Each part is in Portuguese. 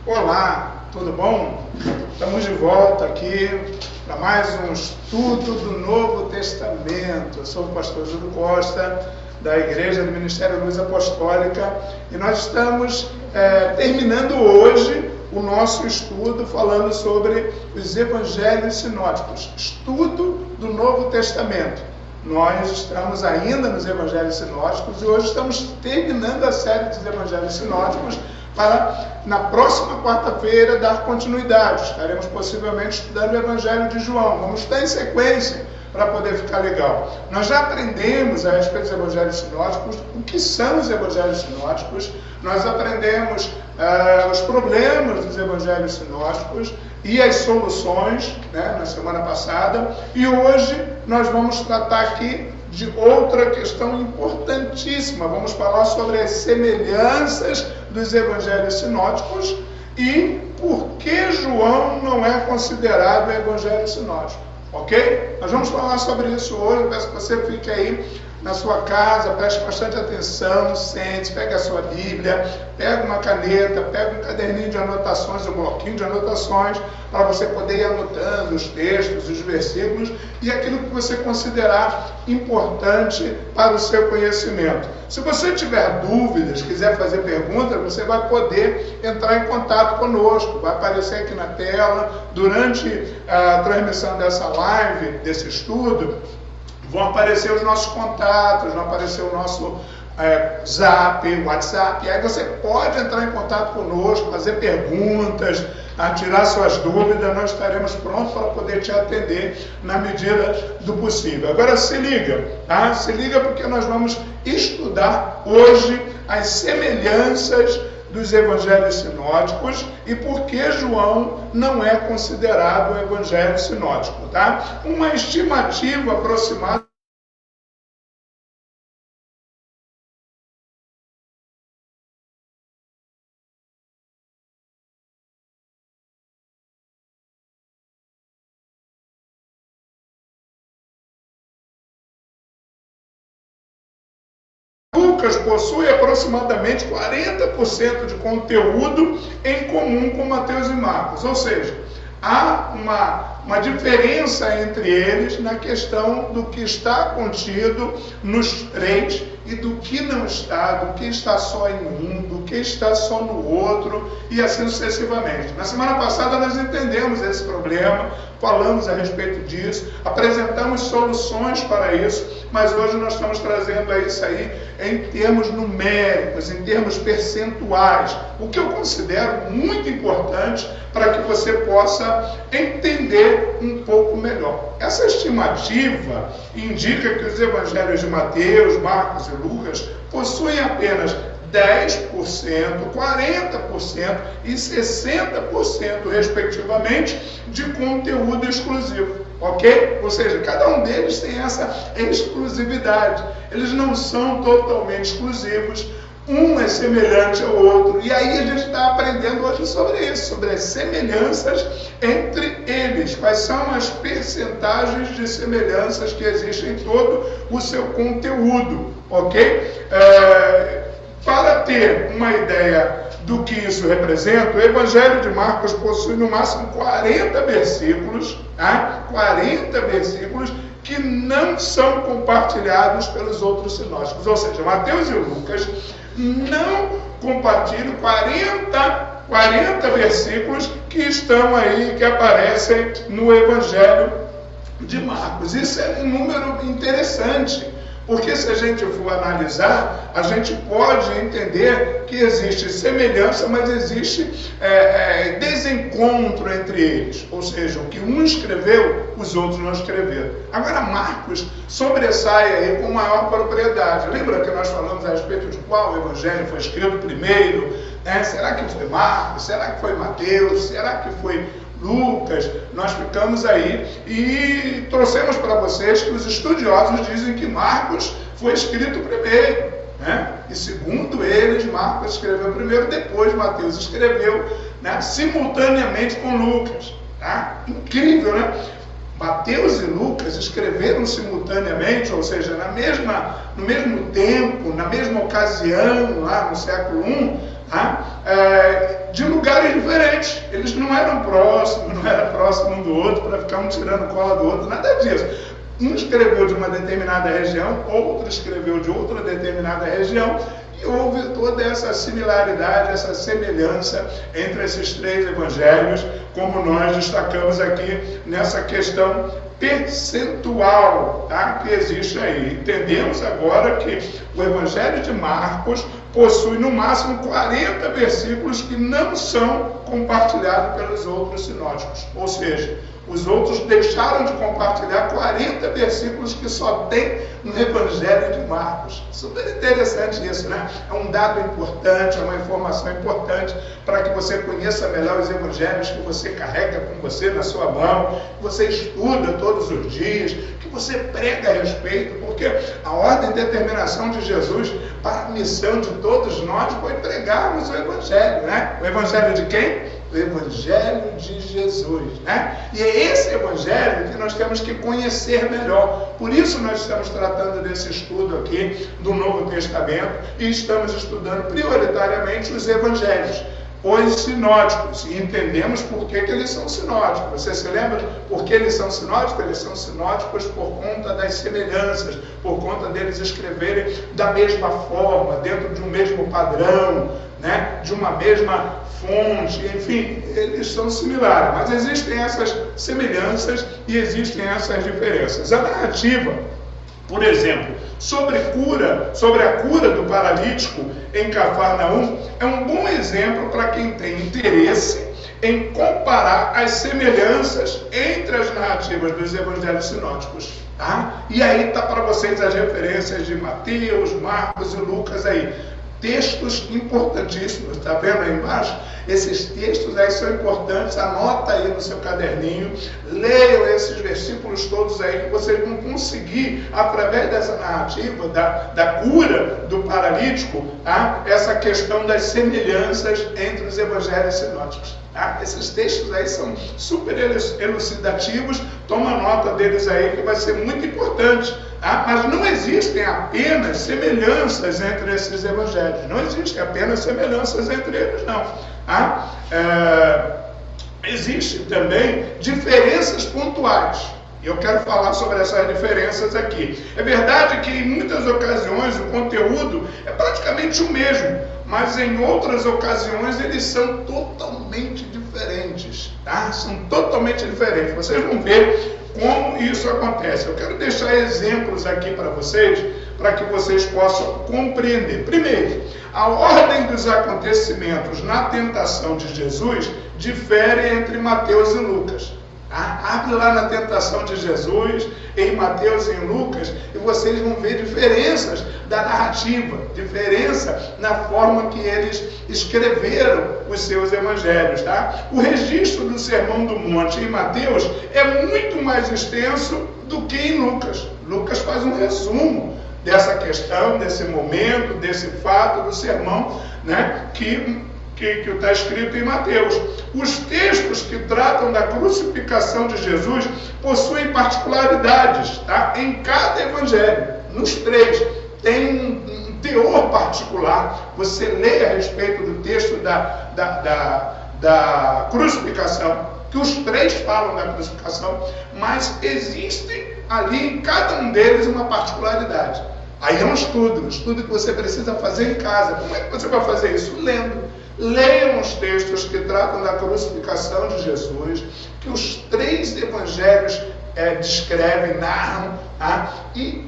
Olá, tudo bom? Estamos de volta aqui para mais um estudo do Novo Testamento. Eu sou o pastor Júlio Costa, da Igreja do Ministério Luz Apostólica, e nós estamos terminando hoje o nosso estudo falando sobre os Evangelhos Sinóticos, estudo do Novo Testamento. Nós estamos ainda nos Evangelhos Sinóticos e hoje estamos terminando a série dos Evangelhos Sinóticos para, na próxima quarta-feira, dar continuidade. Estaremos possivelmente estudando o Evangelho de João. Vamos estar em sequência para poder ficar legal. Nós já aprendemos a respeito dos Evangelhos Sinóticos, o que são os Evangelhos Sinóticos, nós aprendemos os problemas dos Evangelhos Sinóticos e as soluções, na semana passada, e hoje nós vamos tratar aqui de outra questão importantíssima. Vamos falar sobre as semelhanças dos Evangelhos Sinóticos e por que João não é considerado Evangelho Sinótico. Ok? Nós vamos falar sobre isso hoje. Eu peço que você fique aí na sua casa, preste bastante atenção, sente, pega a sua Bíblia, pega uma caneta, pega um caderninho de anotações, um bloquinho de anotações, para você poder ir anotando os textos, os versículos e aquilo que você considerar importante para o seu conhecimento. Se você tiver dúvidas, quiser fazer perguntas, você vai poder entrar em contato conosco. Vai aparecer aqui na tela, durante a transmissão dessa live, desse estudo, vão aparecer os nossos contatos, vão aparecer o nosso Zap, WhatsApp, e aí você pode entrar em contato conosco, fazer perguntas, tirar suas dúvidas, nós estaremos prontos para poder te atender na medida do possível. Agora se liga, tá? Se liga porque nós vamos estudar hoje as semelhanças dos Evangelhos Sinóticos e por que João não é considerado o Evangelho Sinótico, tá? Uma estimativa aproximada Lucas possui aproximadamente 40% de conteúdo em comum com Mateus e Marcos, ou seja, há uma diferença entre eles na questão do que está contido nos três e do que não está, do que está só em um, do que está só no outro e assim sucessivamente. Na semana passada nós entendemos esse problema, falamos a respeito disso, apresentamos soluções para isso, mas hoje nós estamos trazendo isso aí em termos numéricos, em termos percentuais, o que eu considero muito importante para que você possa entender um pouco melhor. Essa estimativa indica que os evangelhos de Mateus, Marcos e Lucas possuem apenas 10%, 40% e 60%, respectivamente, de conteúdo exclusivo, ok? Ou seja, cada um deles tem essa exclusividade. Eles não são totalmente exclusivos, um é semelhante ao outro. E aí a gente está aprendendo hoje sobre isso, sobre as semelhanças entre eles. Quais são as percentagens de semelhanças que existem em todo o seu conteúdo, ok? Para ter uma ideia do que isso representa, o Evangelho de Marcos possui no máximo 40 versículos, tá? 40 versículos que não são compartilhados pelos outros sinóticos. Ou seja, Mateus e Lucas não compartilham 40 versículos que estão aí, que aparecem no Evangelho de Marcos. Isso é um número interessante, porque se a gente for analisar, a gente pode entender que existe semelhança, mas existe desencontro entre eles. Ou seja, o que um escreveu, os outros não escreveram. Agora, Marcos sobressai aí com maior propriedade. Lembra que nós falamos a respeito de qual evangelho foi escrito primeiro? Será que foi Marcos? Será que foi Mateus? Será que foi Lucas? Nós ficamos aí e trouxemos para vocês que os estudiosos dizem que Marcos foi escrito primeiro, e segundo eles, Marcos escreveu primeiro, depois Mateus escreveu, simultaneamente com Lucas. Incrível, né? Mateus e Lucas escreveram simultaneamente, ou seja, no mesmo tempo, na mesma ocasião, lá no século I, de lugares diferentes. Eles não eram próximos, não eram próximos um do outro para ficar um tirando cola do outro, nada disso. Um escreveu de uma determinada região, outro escreveu de outra determinada região, e houve toda essa similaridade, essa semelhança entre esses três evangelhos, como nós destacamos aqui nessa questão percentual, tá, que existe aí. Entendemos agora que o Evangelho de Marcos possui no máximo 40 versículos que não são compartilhados pelos outros sinóticos, ou seja, os outros deixaram de compartilhar 40 versículos que só tem no Evangelho de Marcos. Super interessante isso, né? É um dado importante, é uma informação importante para que você conheça melhor os evangelhos que você carrega com você na sua mão, que você estuda todos os dias, que você prega a respeito, porque a ordem e determinação de Jesus para a missão de todos nós foi pregarmos o Evangelho, né? O Evangelho de quem? O Evangelho de Jesus, né? E é esse Evangelho que nós temos que conhecer melhor. Por isso nós estamos tratando desse estudo aqui do Novo Testamento e estamos estudando prioritariamente os Evangelhos, os sinóticos, e entendemos por que eles são sinóticos. Você se lembra por que eles são sinóticos? Eles são sinóticos por conta das semelhanças, por conta deles escreverem da mesma forma, dentro de um mesmo padrão, né? De uma mesma fonte, enfim, eles são similares, mas existem essas semelhanças e existem essas diferenças. A narrativa, por exemplo, sobre a cura do paralítico em Cafarnaum, é um bom exemplo para quem tem interesse em comparar as semelhanças entre as narrativas dos evangelhos sinóticos. Tá? E aí está para vocês as referências de Mateus, Marcos e Lucas aí. Textos importantíssimos, está vendo aí embaixo? Esses textos aí são importantes, anota aí no seu caderninho, leiam esses versículos todos aí que vocês vão conseguir, através dessa narrativa da cura do paralítico, tá? Essa questão das semelhanças entre os evangelhos sinóticos. Tá? Esses textos aí são super elucidativos, toma nota deles aí que vai ser muito importante. Mas não existem apenas semelhanças entre esses evangelhos, não existem apenas semelhanças entre eles, não. Existem também diferenças pontuais, e eu quero falar sobre essas diferenças aqui. É verdade que em muitas ocasiões o conteúdo é praticamente o mesmo, mas em outras ocasiões eles são totalmente diferentes, tá? São totalmente diferentes, vocês vão ver como isso acontece. Eu quero deixar exemplos aqui para que vocês possam compreender. Primeiro, a ordem dos acontecimentos na tentação de Jesus difere entre Mateus e Lucas. Abre lá na tentação de Jesus, em Mateus e em Lucas, e vocês vão ver diferenças da narrativa, diferença na forma que eles escreveram os seus evangelhos. Tá? O registro do Sermão do Monte em Mateus é muito mais extenso do que em Lucas. Lucas faz um resumo dessa questão, desse momento, desse fato do sermão, né, que está escrito em Mateus. Os textos que tratam da crucificação de Jesus possuem particularidades, tá? Em cada evangelho, nos três, tem um teor particular. Você lê a respeito do texto da crucificação, que os três falam da crucificação, mas existem ali em cada um deles uma particularidade. Aí é um estudo que você precisa fazer em casa. Como é que você vai fazer isso? Lendo. Leiam os textos que tratam da crucificação de Jesus, que os três evangelhos descrevem, narram, tá? E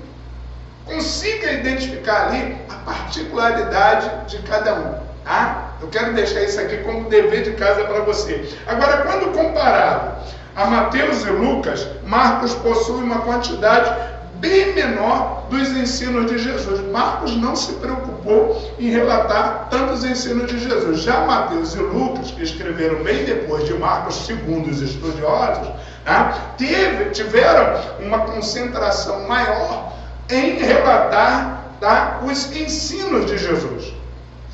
consiga identificar ali a particularidade de cada um. Tá? Eu quero deixar isso aqui como dever de casa para você. Agora, quando comparado a Mateus e Lucas, Marcos possui uma quantidade bem menor dos ensinos de Jesus. Marcos não se preocupou em relatar tantos ensinos de Jesus. Já Mateus e Lucas, que escreveram bem depois de Marcos, segundo os estudiosos, tiveram uma concentração maior em relatar os ensinos de Jesus.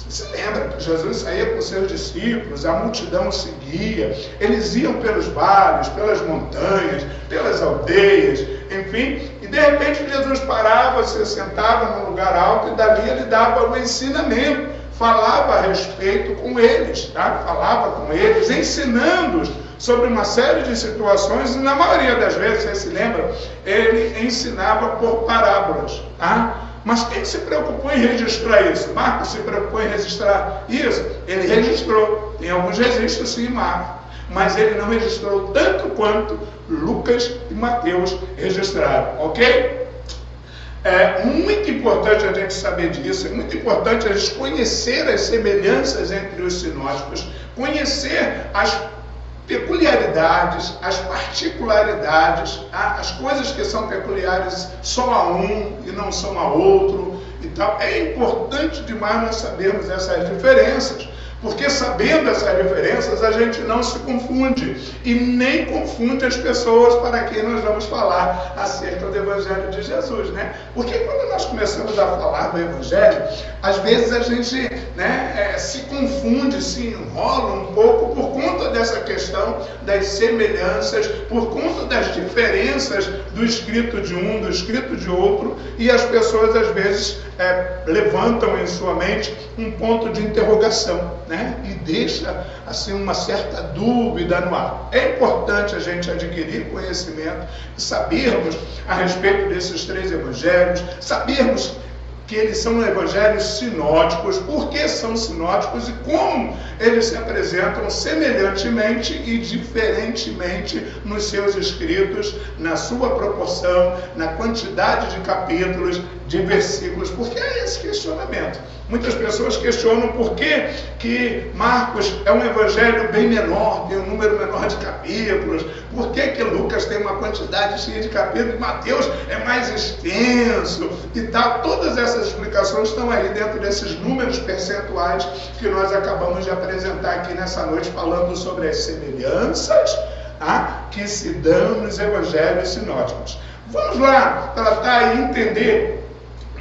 Você lembra que Jesus saía com seus discípulos, a multidão o seguia, eles iam pelos vales, pelas montanhas, pelas aldeias, enfim, e de repente Jesus parava, se sentava num lugar alto e dali ele dava o ensinamento, falava a respeito com eles, tá? Falava com eles, ensinando-os sobre uma série de situações, e na maioria das vezes, vocês se lembram, ele ensinava por parábolas, tá? Mas quem se preocupou em registrar isso? Marcos se preocupou em registrar isso? Ele registrou. Tem alguns registros sim, Marcos. Mas ele não registrou tanto quanto Lucas e Mateus registraram. Ok? É muito importante a gente saber disso. É muito importante a gente conhecer as semelhanças entre os sinóticos. Conhecer as peculiaridades, as particularidades, as coisas que são peculiares só a um e não são a outro e tal. É importante demais nós sabermos essas diferenças, porque sabendo essas diferenças a gente não se confunde e nem confunde as pessoas para quem nós vamos falar acerca do Evangelho de Jesus, né? Porque quando nós começamos a falar do Evangelho, às vezes a gente se confunde, se enrola um pouco por conta dessa questão das semelhanças, por conta das diferenças do escrito de um, do escrito de outro, e as pessoas às vezes levantam em sua mente um ponto de interrogação, né? E deixa assim uma certa dúvida no ar. É importante a gente adquirir conhecimento, sabermos a respeito desses três evangelhos, sabermos que eles são evangelhos sinóticos, por que são sinóticos e como eles se apresentam semelhantemente e diferentemente nos seus escritos, na sua proporção, na quantidade de capítulos, de versículos, porque é esse questionamento. Muitas pessoas questionam por que Marcos é um evangelho bem menor, tem um número menor de capítulos, por que Lucas tem uma quantidade cheia de capítulos, Mateus é mais extenso e tal. Todas essas explicações estão aí dentro desses números percentuais que nós acabamos de apresentar aqui nessa noite, falando sobre as semelhanças que se dão nos evangelhos sinóticos. Vamos lá tratar e entender,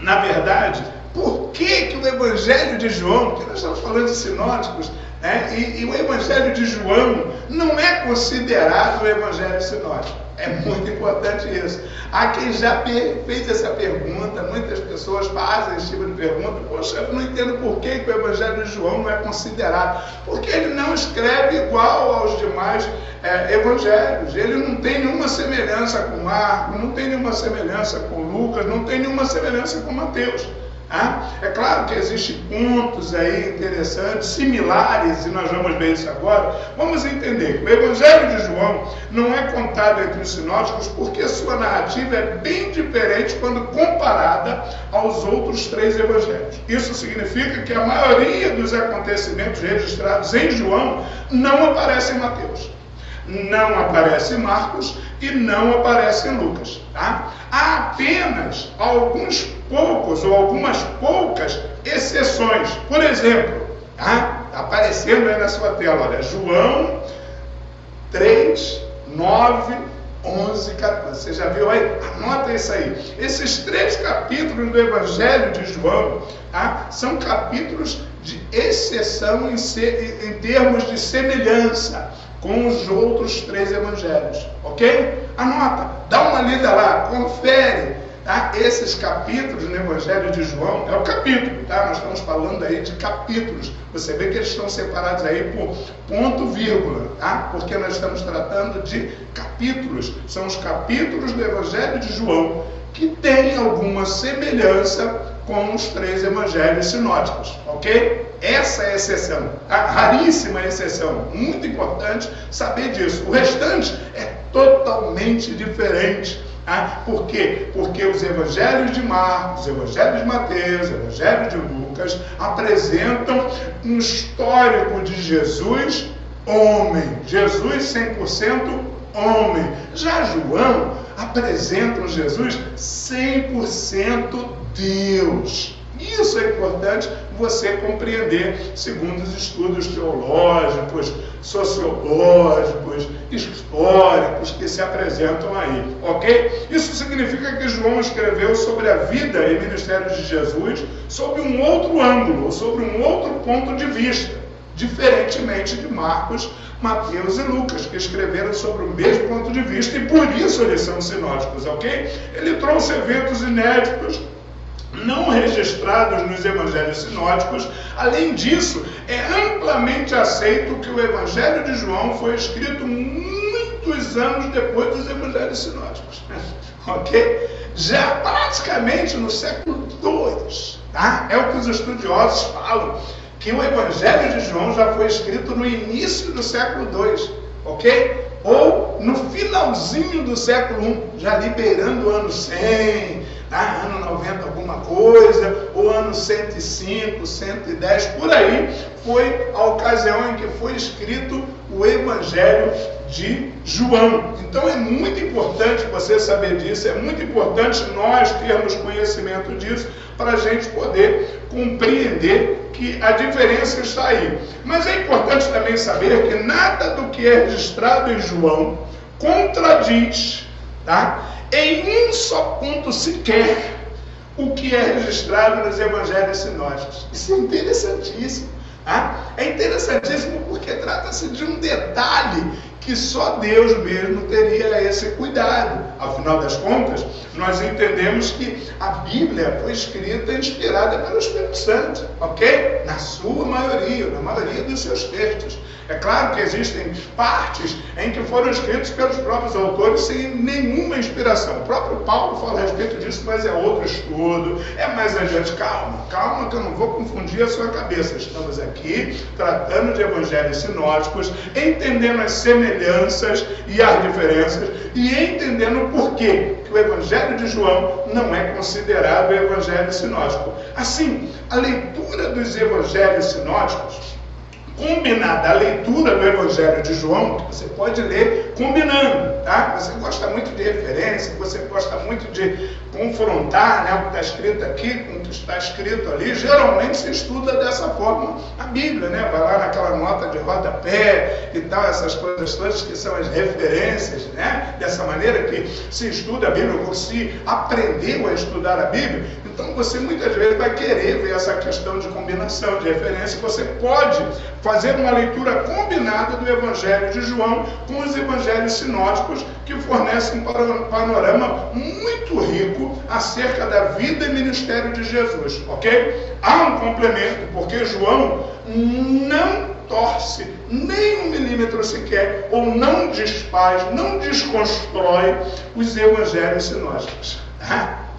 na verdade, por que o Evangelho de João, porque nós estamos falando de sinóticos, e o Evangelho de João não é considerado o Evangelho sinótico. É muito importante isso. Há quem já fez essa pergunta, muitas pessoas fazem esse tipo de pergunta. Poxa, eu não entendo por que o Evangelho de João não é considerado. Porque ele não escreve igual aos demais evangelhos. Ele não tem nenhuma semelhança com Marcos, não tem nenhuma semelhança com Lucas, não tem nenhuma semelhança com Mateus. É claro que existem pontos aí interessantes, similares, e nós vamos ver isso agora. Vamos entender que o Evangelho de João não é contado entre os sinóticos porque sua narrativa é bem diferente quando comparada aos outros três evangelhos. Isso significa que a maioria dos acontecimentos registrados em João não aparece em Mateus, não aparece em Marcos e não aparece em Lucas. Há apenas alguns poucos ou algumas poucas exceções. Por exemplo, aparecendo aí na sua tela, olha, João 3, 9, 11, 14. Você já viu aí? Anota isso aí. Esses 3 capítulos do Evangelho de João são capítulos de exceção em termos de semelhança com os outros 3 evangelhos, ok? Anota, dá uma lida lá, confere, esses capítulos no Evangelho de João, é o capítulo, nós estamos falando aí de capítulos, você vê que eles estão separados aí por ponto, vírgula, porque nós estamos tratando de capítulos, são os capítulos do Evangelho de João que têm alguma semelhança com os 3 evangelhos sinóticos, ok? Essa é a exceção, a raríssima exceção, muito importante saber disso. O restante é totalmente diferente. Por quê? Porque os evangelhos de Marcos, os evangelhos de Mateus, o evangelho de Lucas apresentam um histórico de Jesus homem, Jesus 100% homem. Já João apresenta um Jesus 100% Deus. Isso é importante você compreender segundo os estudos teológicos, sociológicos, históricos que se apresentam aí, ok? Isso significa que João escreveu sobre a vida e ministério de Jesus sob um outro ângulo, sobre um outro ponto de vista, diferentemente de Marcos, Mateus e Lucas, que escreveram sobre o mesmo ponto de vista e por isso eles são sinóticos, ok? Ele trouxe eventos inéditos, não registrados nos evangelhos sinóticos. Além disso, é amplamente aceito que o evangelho de João foi escrito muitos anos depois dos evangelhos sinóticos, ok? Já praticamente no século II, tá? É o que os estudiosos falam, que o evangelho de João já foi escrito no início do século II, ok? Ou no finalzinho do século I, já liberando o ano 100, tá? Ano 90 alguma coisa, ou ano 105, 110, por aí, foi a ocasião em que foi escrito o evangelho de João. Então é muito importante você saber disso, é muito importante nós termos conhecimento disso, para a gente poder compreender que a diferença está aí. Mas é importante também saber que nada do que é registrado em João contradiz, tá? Em um só ponto sequer o que é registrado nos evangelhos sinóticos. Isso é interessantíssimo. Tá? É interessantíssimo porque trata-se de um detalhe que só Deus mesmo teria esse cuidado. Afinal das contas, nós entendemos que a Bíblia foi escrita e inspirada pelo Espírito Santo, ok? Na sua maioria, na maioria dos seus textos. É claro que existem partes em que foram escritos pelos próprios autores sem nenhuma inspiração. O próprio Paulo fala a respeito disso, mas é outro estudo, é mais adiante. Calma que eu não vou confundir a sua cabeça. Estamos aqui tratando de evangelhos sinóticos, entendendo as semelhanças e as diferenças e entendendo por que o evangelho de João não é considerado o evangelho sinótico. Assim, a leitura dos evangelhos sinóticos, combinada a leitura do Evangelho de João, que você pode ler combinando, tá? Você gosta muito de referência, você gosta muito de confrontar, né, o que está escrito aqui com o que está escrito ali. Geralmente se estuda dessa forma a Bíblia, né? Vai lá naquela nota de rodapé e tal, essas coisas todas que são as referências, né? Dessa maneira que se estuda a Bíblia, ou se aprendeu a estudar a Bíblia. Então você muitas vezes vai querer ver essa questão de combinação, de referência. Você pode fazer uma leitura combinada do Evangelho de João com os Evangelhos sinóticos, que fornecem um panorama muito rico acerca da vida e ministério de Jesus, ok? Há um complemento, porque João não torce nem um milímetro sequer, ou não desfaz, não desconstrói os Evangelhos sinóticos.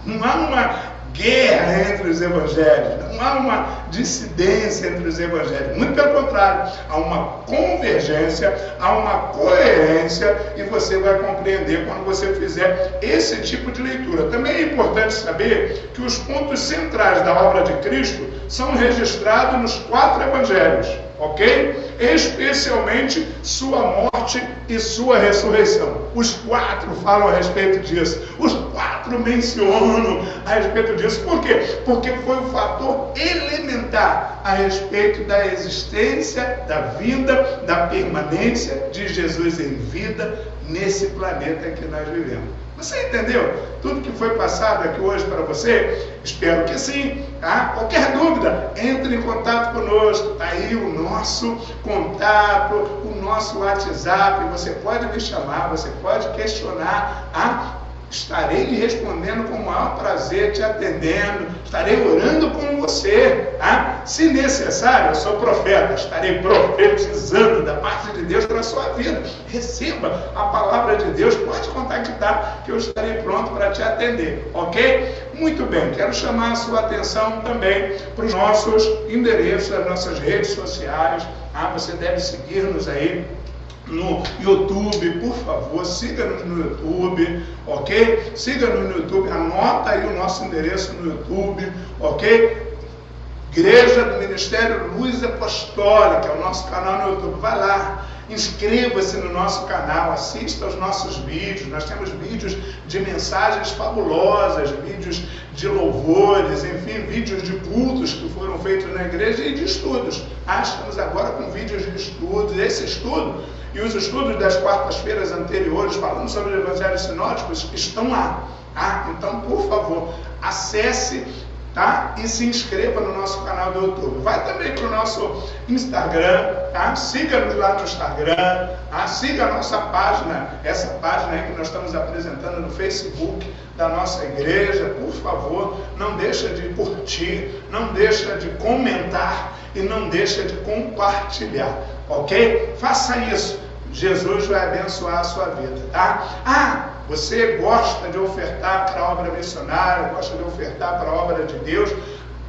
Não há uma guerra entre os evangelhos, não há uma dissidência entre os evangelhos, muito pelo contrário, há uma convergência, há uma coerência, e você vai compreender quando você fizer esse tipo de leitura. Também é importante saber que os pontos centrais da obra de Cristo são registrados nos 4 evangelhos, ok? Especialmente sua morte e sua ressurreição. Os 4 falam a respeito disso. Os 4 mencionam a respeito disso. Por quê? Porque foi o fator elementar a respeito da existência, da vinda, da permanência de Jesus em vida nesse planeta que nós vivemos. Você entendeu tudo que foi passado aqui hoje para você? Espero que sim, tá? Qualquer dúvida, entre em contato conosco. Está aí o nosso contato, o nosso WhatsApp. Você pode me chamar, você pode questionar, tá? Estarei lhe respondendo com o maior prazer, te atendendo, estarei orando com você, tá? Se necessário, eu sou profeta, estarei profetizando da parte de Deus para a sua vida. Receba a palavra de Deus, pode contactar que eu estarei pronto para te atender, ok? Muito bem, quero chamar a sua atenção também para os nossos endereços, as nossas redes sociais, tá? Você deve seguir-nos aí no YouTube, por favor, siga-nos no YouTube, ok? Siga-nos no YouTube, anota aí o nosso endereço no YouTube, ok? Igreja do Ministério Luz Apostólica, é o nosso canal no YouTube, vai lá, Inscreva-se no nosso canal, assista aos nossos vídeos. Nós temos vídeos de mensagens fabulosas, vídeos de louvores, enfim, vídeos de cultos que foram feitos na igreja e de estudos. Estamos agora com vídeos de estudos. Esse estudo e os estudos das quartas-feiras anteriores, falando sobre os evangelhos sinóticos, estão lá. Então, por favor, acesse, e se inscreva no nosso canal do YouTube. Vai também para o nosso Instagram, siga-nos lá no Instagram, siga a nossa página, essa página aí que nós estamos apresentando no Facebook da nossa igreja. Por favor, não deixa de curtir, não deixa de comentar e não deixa de compartilhar, ok? Faça isso, Jesus vai abençoar a sua vida, tá? Você gosta de ofertar para a obra missionária, gosta de ofertar para a obra de Deus?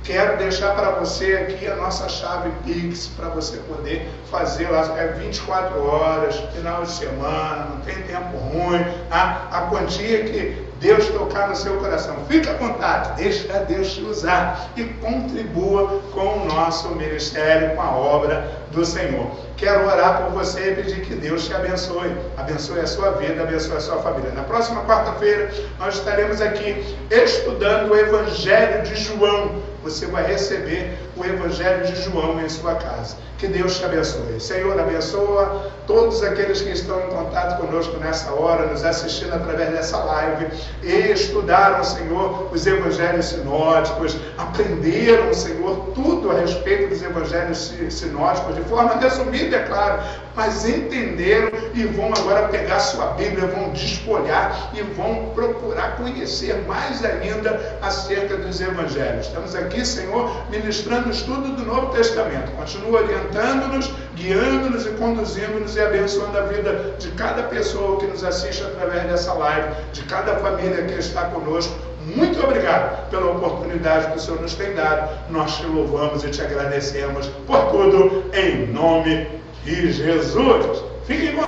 Quero deixar para você aqui a nossa chave Pix, para você poder fazer lá, 24 horas, final de semana, não tem tempo ruim, a quantia que Deus tocar no seu coração. Fique à vontade, deixa Deus te usar e contribua com o nosso ministério, com a obra do Senhor. Quero orar por você e pedir que Deus te abençoe a sua vida, abençoe a sua família. Na próxima quarta-feira nós estaremos aqui estudando o Evangelho de João. Você vai receber o Evangelho de João em sua casa. Que Deus te abençoe. Senhor, abençoa todos aqueles que estão em contato conosco nessa hora, nos assistindo através dessa live, e estudaram, Senhor, os Evangelhos sinóticos, aprenderam, Senhor, tudo a respeito dos Evangelhos sinóticos, de forma resumida, é claro, mas entenderam e vão agora pegar sua Bíblia, vão desfolhar e vão procurar conhecer mais ainda acerca dos Evangelhos. Estamos aqui, Senhor, ministrando o estudo do Novo Testamento. Continua orientando-nos, guiando-nos e conduzindo-nos e abençoando a vida de cada pessoa que nos assiste através dessa live, de cada família que está conosco. Muito obrigado pela oportunidade que o Senhor nos tem dado. Nós te louvamos e te agradecemos por tudo, em nome de Jesus. Fiquem com